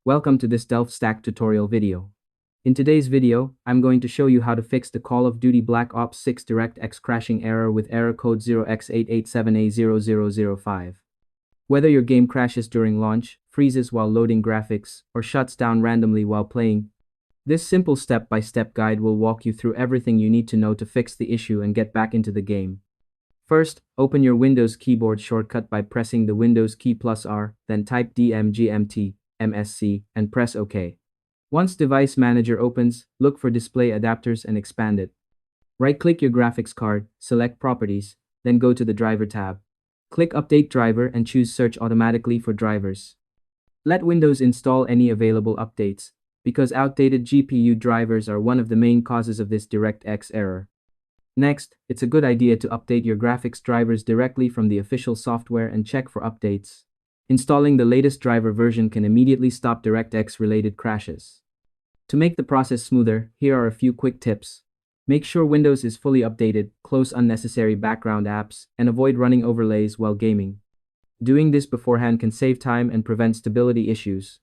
Welcome to this Delft Stack tutorial video. In today's video, I'm going to show you how to fix the Call of Duty Black Ops 6 DirectX crashing error with error code 0x88780005. Whether your game crashes during launch, freezes while loading graphics, or shuts down randomly while playing, this simple step-by-step guide will walk you through everything you need to know to fix the issue and get back into the game. First, open your Windows keyboard shortcut by pressing the Windows key plus R, then type DMGMT, MSC, and press OK. Once Device Manager opens, look for Display Adapters and expand it. Right-click your graphics card, select Properties, then go to the Driver tab. Click Update Driver and choose Search Automatically for drivers. Let Windows install any available updates, because outdated GPU drivers are one of the main causes of this DirectX error. Next, it's a good idea to update your graphics drivers directly from the official software and check for updates. Installing the latest driver version can immediately stop DirectX-related crashes. To make the process smoother, here are a few quick tips. Make sure Windows is fully updated, close unnecessary background apps, and avoid running overlays while gaming. Doing this beforehand can save time and prevent stability issues.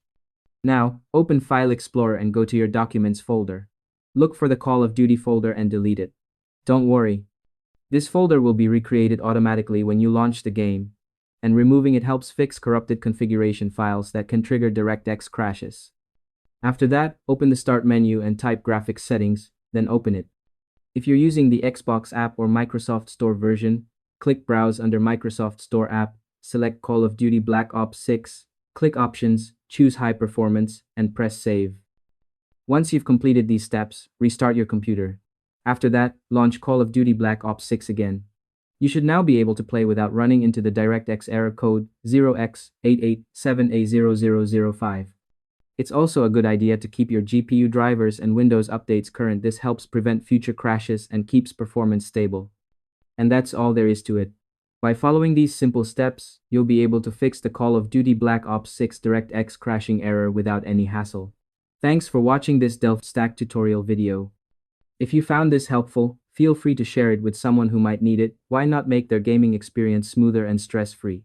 Now, open File Explorer and go to your Documents folder. Look for the Call of Duty folder and delete it. Don't worry. This folder will be recreated automatically when you launch the game, and removing it helps fix corrupted configuration files that can trigger DirectX crashes. After that, open the Start menu and type Graphics Settings, then open it. If you're using the Xbox app or Microsoft Store version, click Browse under Microsoft Store app, select Call of Duty Black Ops 6, click Options, choose High Performance, and press Save. Once you've completed these steps, restart your computer. After that, launch Call of Duty Black Ops 6 again. You should now be able to play without running into the DirectX error code 0x88780005. It's also a good idea to keep your GPU drivers and Windows updates current. This helps prevent future crashes and keeps performance stable. And that's all there is to it. By following these simple steps, you'll be able to fix the Call of Duty Black Ops 6 DirectX crashing error without any hassle. Thanks for watching this Delft Stack tutorial video. If you found this helpful, feel free to share it with someone who might need it. Why not make their gaming experience smoother and stress-free?